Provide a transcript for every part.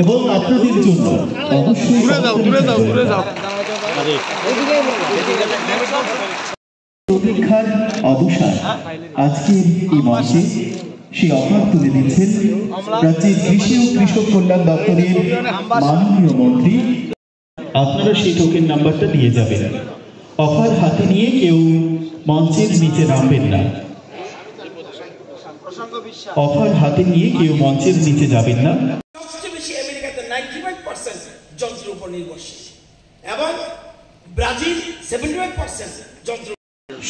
এবং আপনাদের জন্য অবশ্যই প্রতীক্ষার অবসান। আজকের এই মঞ্চে সেই অফার তুলে দিচ্ছেন রাজ্যের কৃষি ও কৃষক কল্যাণ দপ্তরের মাননীয় মন্ত্রী। আপনারা সেই টোকেন নাম্বারটা দিয়ে যাবেন। অফার হাতে নিয়ে কেউ মঞ্চের নিচে নামবেন না। অফার হাতে নিয়ে কেউ মঞ্চের নিচে যাবেন না। সবচেয়ে বেশি আমেরিকাতে 95% যন্ত্রের উপর নির্ভরশীল এবং ব্রাজিল 75% যন্ত্র।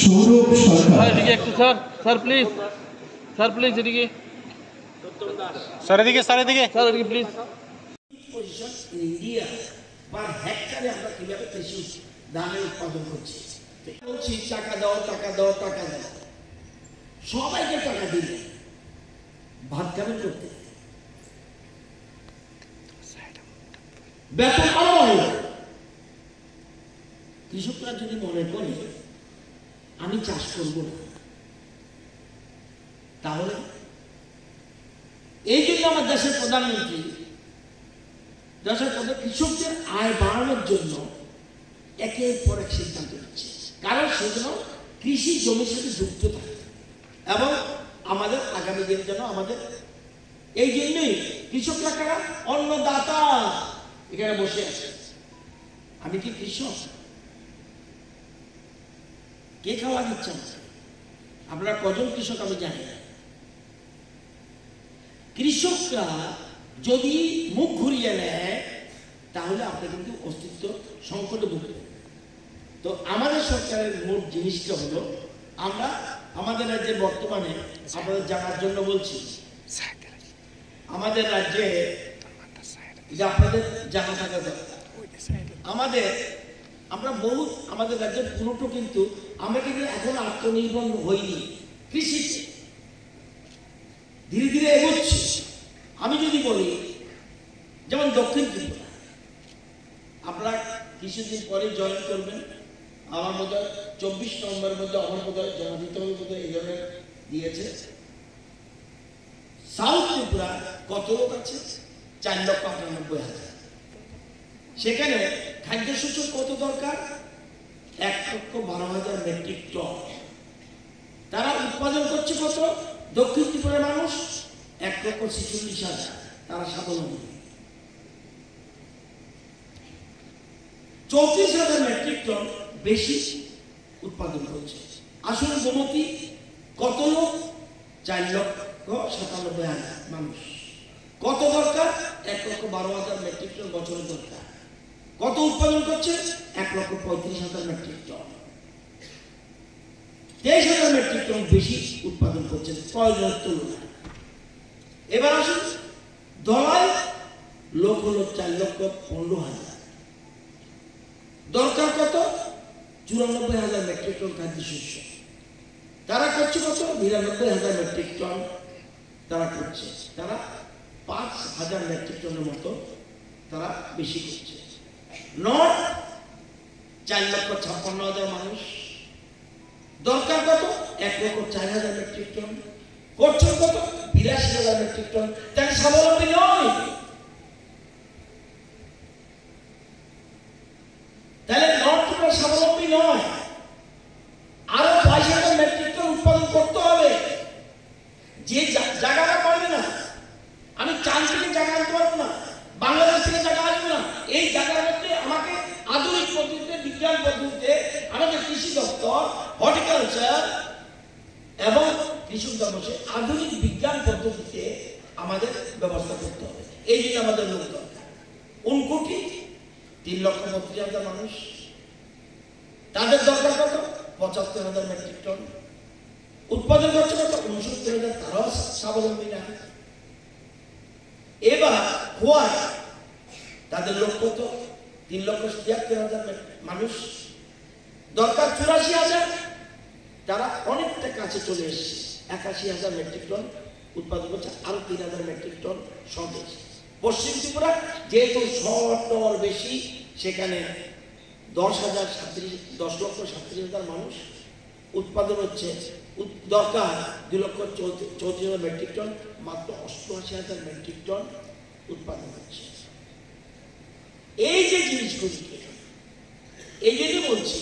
সৌরভ সরকার এদিকে একটু স্যার প্লিজ এদিকে স্যার এদিকে প্লিজ। পজিশন ইন ইন্ডিয়া বা হেক্টরে আমরা কিভাবে কৃষি ধানের উৎপাদন করছি বলছি টাকা দাও সবাইকে টাকা দিলে ভাত কেমন করতে বেতন আরো বাড়লো। কৃষকরা যদি মনে করে আমি চাষ করব না, তাহলে এই জন্য আমার দেশের প্রধানমন্ত্রী কৃষকদের আয় বাড়ানোর জন্য একের পর এক সিদ্ধান্ত নিচ্ছে, কারণ সেজন্য কৃষি জমির সাথে যুক্ত থাকে এবং আমাদের আগামী দিন যেন আমাদের এই জন্যই কৃষকরা কারা অন্নদাতা এখানে বসে আছে। আমি কি কৃষক? কে খাওয়া দিচ্ছে আমাকে? আপনারা কজন কৃষক আমি জানি না। কৃষকরা যদি মুখ ঘুরিয়ে নেয় তাহলে আপনি কিন্তু অস্তিত্ব সংকটে ভুগবেন। তো আমাদের সরকারের মূল জিনিসটা হলো আমরা আমাদের রাজ্যে বর্তমানে আপনাদের জানার জন্য বলছি, আমাদের রাজ্যে যে আপনাদের জানা থাকা দরকার, আমাদের রাজ্যের পুরোটা কিন্তু আমরা কিন্তু এখন আত্মনির্ভর হইনি, কৃষিতে ধীরে ধীরে এগোচ্ছি। আমি যদি বলি যেমন দক্ষিণ ত্রিপুরা, আপনারা কিছুদিন পরে জয়েন করবেন। আমার মধ্যে 24 নভেম্বরের মধ্যে আমার বোধহয় জমা দিতে হবে, বোধহয় এই ধরনের দিয়েছে। সাউথ ত্রিপুরা কত লোক আছে? 4,98,000। সেখানে খাদ্যশস্য কত দরকার? 1,12,000 মেট্রিক টন। তারা উৎপাদন করছে কত? দক্ষিণ ত্রিপুরার মানুষ 1,46,000। তারা স্বাবলম্বী। 34,000 মেট্রিক টন বেশি উৎপাদন করছে। আসলে গোমতী কত লোক? 4,97,000 মানুষ। কত দরকার? 1,12,000 মেট্রিক টন বছরে দরকার। কত উৎপাদন করছে? 1,35,000 মেট্রিক টন। 23,000 মেট্রিক টন বেশি উৎপাদন করছে প্রয়োজনের তুলনায়। এবার আসুন ধলাই, লোক হলো 4,15,000। দরকার কত? 94,000 মেট্রিক টন খাদ্যশস্য। তারা করছে কত? 99,000 মেট্রিক টন তারা করছে। তারা 5,000 মেট্রিক টনের মতো তারা বেশি করছে। নর্থ 4,56,000 মানুষ। দরকার কত? 1,04,000 মেট্রিক টন। করছে কত? 82,000 মেট্রিক টন। তাহলে স্বাবলম্বী নয়। তাহলে নর্থ স্বাবলম্বী নয়। আরো 22,000 মেট্রিক টন উৎপাদন করতে হবে। যে জায়গাটা পারবে না, আমি চাল থেকে জায়গা আনতে পারবো না, বাংলাদেশ থেকে জায়গা আসবে না। এই জায়গার মধ্যে আমাকে আধুনিক পদ্ধতিতে, বিজ্ঞান পদ্ধতিতে আমাদের কৃষি দপ্তর, হর্টিকালচার এবং কৃষক দপ্তর আধুনিক বিজ্ঞান পদ্ধতিতে আমাদের ব্যবস্থা করতে হবে। এই জন্য আমাদের লোক দরকার। 3,32,000 মানুষ। তাদের দরকার কত? 75,000 মেট্রিক টন। উৎপাদন করছে কত? 69,000। তারাও স্বাবলম্বী না। এবার খোয়াই, তাদের লোক কত? 3,73,000 মানুষ। দরকার 84,000। তারা অনেকটা কাছে চলে এসেছে। 81,000 মেট্রিক টন উৎপাদন করছে। আরো 3,000 মেট্রিক টন স্বদেশ। পশ্চিম ত্রিপুরা যেহেতু 100 বেশি, সেখানে 10,37,000 মানুষ। উৎপাদন হচ্ছে দরকার 2,34,000 মেট্রিক টন। মাত্র 88,000 মেট্রিক টন উৎপাদন হচ্ছে। এই যে জিনিসগুলিকে এই জন্য বলছি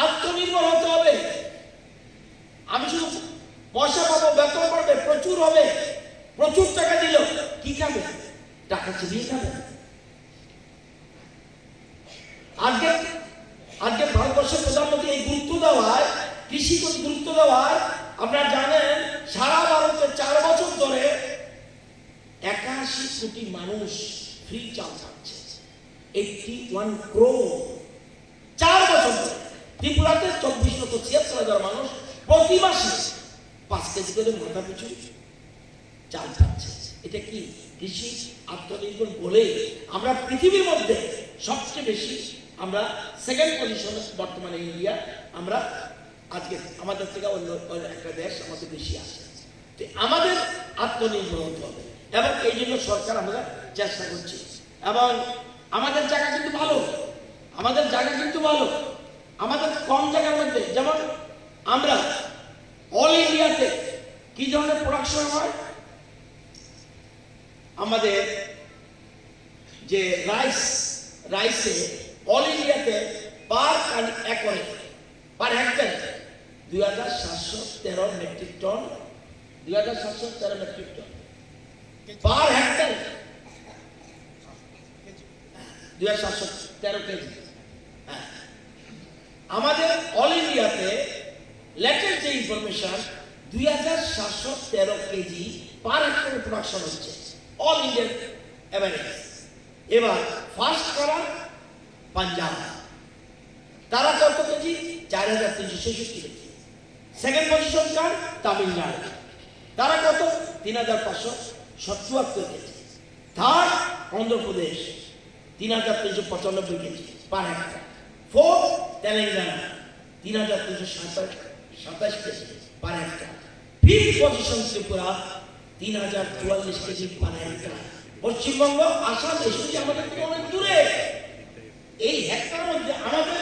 আত্মনির্ভর হতে হবে। আমি শুধু পয়সা পাবো, বেতন পাবে, প্রচুর হবে, প্রচুর টাকা দিল, কি খাবে? টাকা চিনিয়ে খাবে। আজকে ভারতবর্ষের প্রধানমন্ত্রী এই গুরুত্ব দেওয়ায়, কৃষি গুরুত্ব দেওয়ায়, আপনারা জানেন সারা ভারতে 4 বছর ধরে 81 কোটি মানুষ ফ্রি চাল পাচ্ছে। 81 crore 4 বছর ধরে। ত্রিপুরাতে 24,76,000 মানুষ প্রতি মাসে 5 কেজি করে মাথা পিছু চাল পাচ্ছে। এটা কি কৃষি আত্মনির্ভর বলে আমরা পৃথিবীর মধ্যে সবচেয়ে বেশি, আমরা সেকেন্ড পজিশনে বর্তমানে ইন্ডিয়া। আমরা আজকে আমাদের থেকে অন্য একটা দেশ আমাদের বেশি আছে। তো আমাদের আত্মনির্ভর হতে হবে এবং এই জন্য সরকার আমরা চেষ্টা করছি। এবং আমাদের জায়গা কিন্তু ভালো, আমাদের জায়গা কিন্তু ভালো। আমাদের কম জায়গার মধ্যে, যেমন আমরা অল ইন্ডিয়াতে কি ধরনের প্রোডাকশন হয়, আমাদের যে রাইসে অল ইন্ডিয়াতে পার একরে, পার হেক্টরে 2713 metric ton, 2713 metric ton per হেক্টরে, 2713 কেজি। আমাদের অল ইন্ডিয়াতে লেটেস্ট যে ইনফরমেশন 2713 কেজি পার হেক্টরে প্রোডাকশন হচ্ছে অল ইন্ডিয়ান এভারেজ। এবার ফার্স্ট করা পাঞ্জাব, তারা কত কেজি? 4366 কেজি। সেকেন্ড পজিশন কার? তামিলনাড়ু, তারা কত? 3577 KG. Third Andhra Pradesh 3395 KG per hectare. Fourth Telangana 3327 KG per hectare. Fifth position Tripura 3044 KG per hectare. Paschimbanga, Assam এসব আমাদের থেকে অনেক দূরে। এই হেক্টরের মধ্যে আমাদের